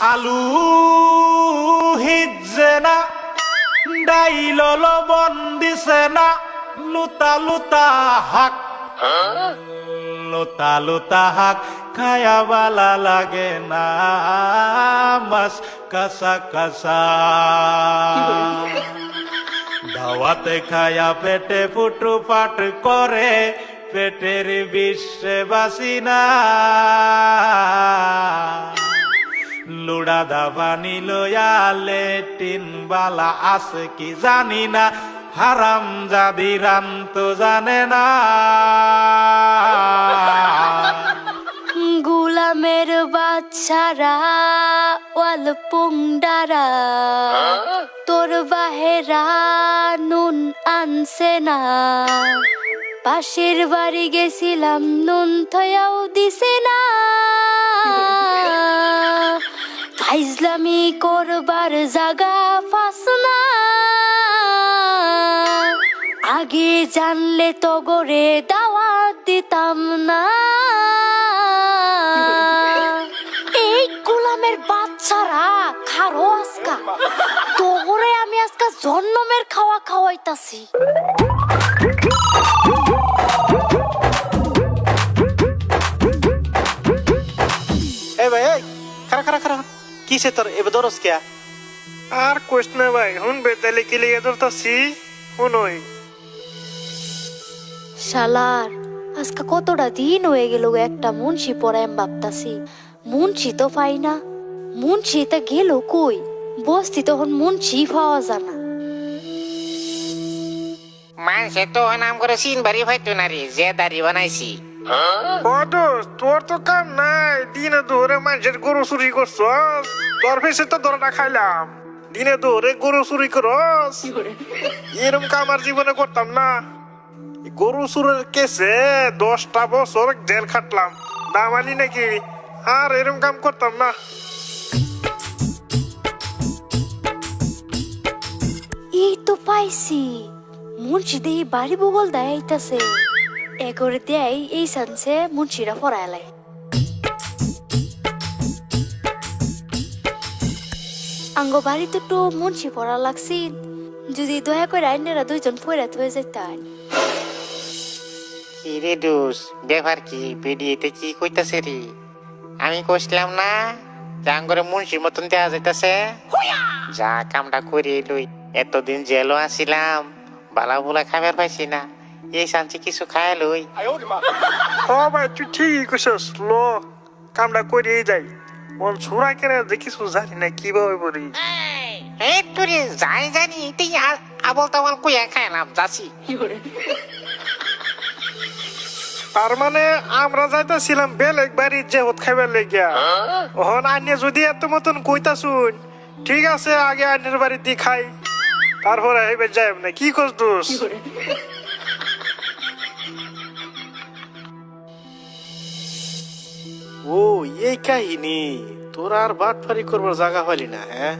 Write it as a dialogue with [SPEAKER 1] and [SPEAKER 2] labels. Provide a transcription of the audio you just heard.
[SPEAKER 1] আলু হিজে না ডাইল লবণ দিছে না লুতা লুতা হাক লুতা লুতা হাক খায়া বালা লাগে না মাছ কাঁচা কাঁচা দাওয়াতে খায়া পেটে ফুটু পাট করে পেটের বিশ্বে বাসি না লুড়া দাবানি লয়া লেটিন বালা আছে কি জানি না হারাম জাদি রাম তো জানে না
[SPEAKER 2] গুলামের বাচ্চারা ওয়াল পুংডারা তোর বাহেরা নুন আনছে না পাশের বাড়ি গেছিলাম নুন থয়াও দিছে না ফাইজলামি করবার জাগা ফাস না আগে জানলে তো গরে দাওয়াত দিতাম না এই গোলামের বাচ্চারা খারো আজকা তোরে আমি আজকা জন্মের খাওয়া খাওয়াইতাছি
[SPEAKER 3] এ ভাই এই খারা খারা খারা কিসে তোর এবে দরস কে
[SPEAKER 4] আর কোশ না ভাই হুন বেতালে কি লিয়ে ধরতাছি হুনই
[SPEAKER 2] শালার আজকা কতটা দিন হয়ে গেল একটা মুন্সি পড়ায় ভাবতাছি মুন্সি তো পাই না মুন্সি তা গেল কই বস্তি তখন মুন্সি পাওয়া জানা
[SPEAKER 5] মানুষে তো নাম করে সিন বাড়ি হয়তো না রে যে দাড়ি বানাইছি
[SPEAKER 4] দোস্ত তোর তো কাম নাই দিনে ধরে মানুষের গরু চুরি করছস তোর ফেসে তো ধরাটা খাইলাম দিনে ধরে গরু চুরি করস এরম কাম আর জীবনে করতাম না গরু চুরের কেসে 10টা বছর জেল খাটলাম দামালি নাকি আর এরম কাম করতাম না
[SPEAKER 2] এই তো পাইছি মুন্সি দেই বাড়ি বগল দেয়াইতাছে এগরে দেয় এই সানসে মুন্সিরা পড়াইলাই আঙ্গ বাড়িতে তো মুন্সি পড়া লাগছি যদি দয়া করে আইনেরা দুইজন পড়াত হয়ে যেতাম
[SPEAKER 5] কি রে দোষ ব্যাপার কি ভিডিওতে কি কইতাছে রে আমি কইছিলাম না জাঙ্গরে মুন্সির মতন দেয়া যাইতাছে যা কামটা করে লই এতদিন জেলও আসিলাম বালা বুলা খাবার পাইছি না এই শান্তি কিছু খায় লই
[SPEAKER 4] ও ভাই তুই ঠিকই কইছস লো কামটা করিয়ে যাই মন ছুরা কেনে দেখিস জানি না কিভাবে বলি
[SPEAKER 5] এই তুই যাই জানি তুই আবল তাবল কইয়া খাইলাম যাচ্ছি
[SPEAKER 4] তার মানে আমরা যাইতাছিলাম বেলেগ বাড়ির যে হত খাইবার লেগিয়া ওহন আইনে যদি এত মতন কইতা শুন ঠিক আছে আগে আইনের বাড়িতে খাই তারপরে এবার যাই না কি কস দোষ
[SPEAKER 3] ও এই কাহিনী তোর আর বাটফারি করবার জায়গা হলি না হ্যাঁ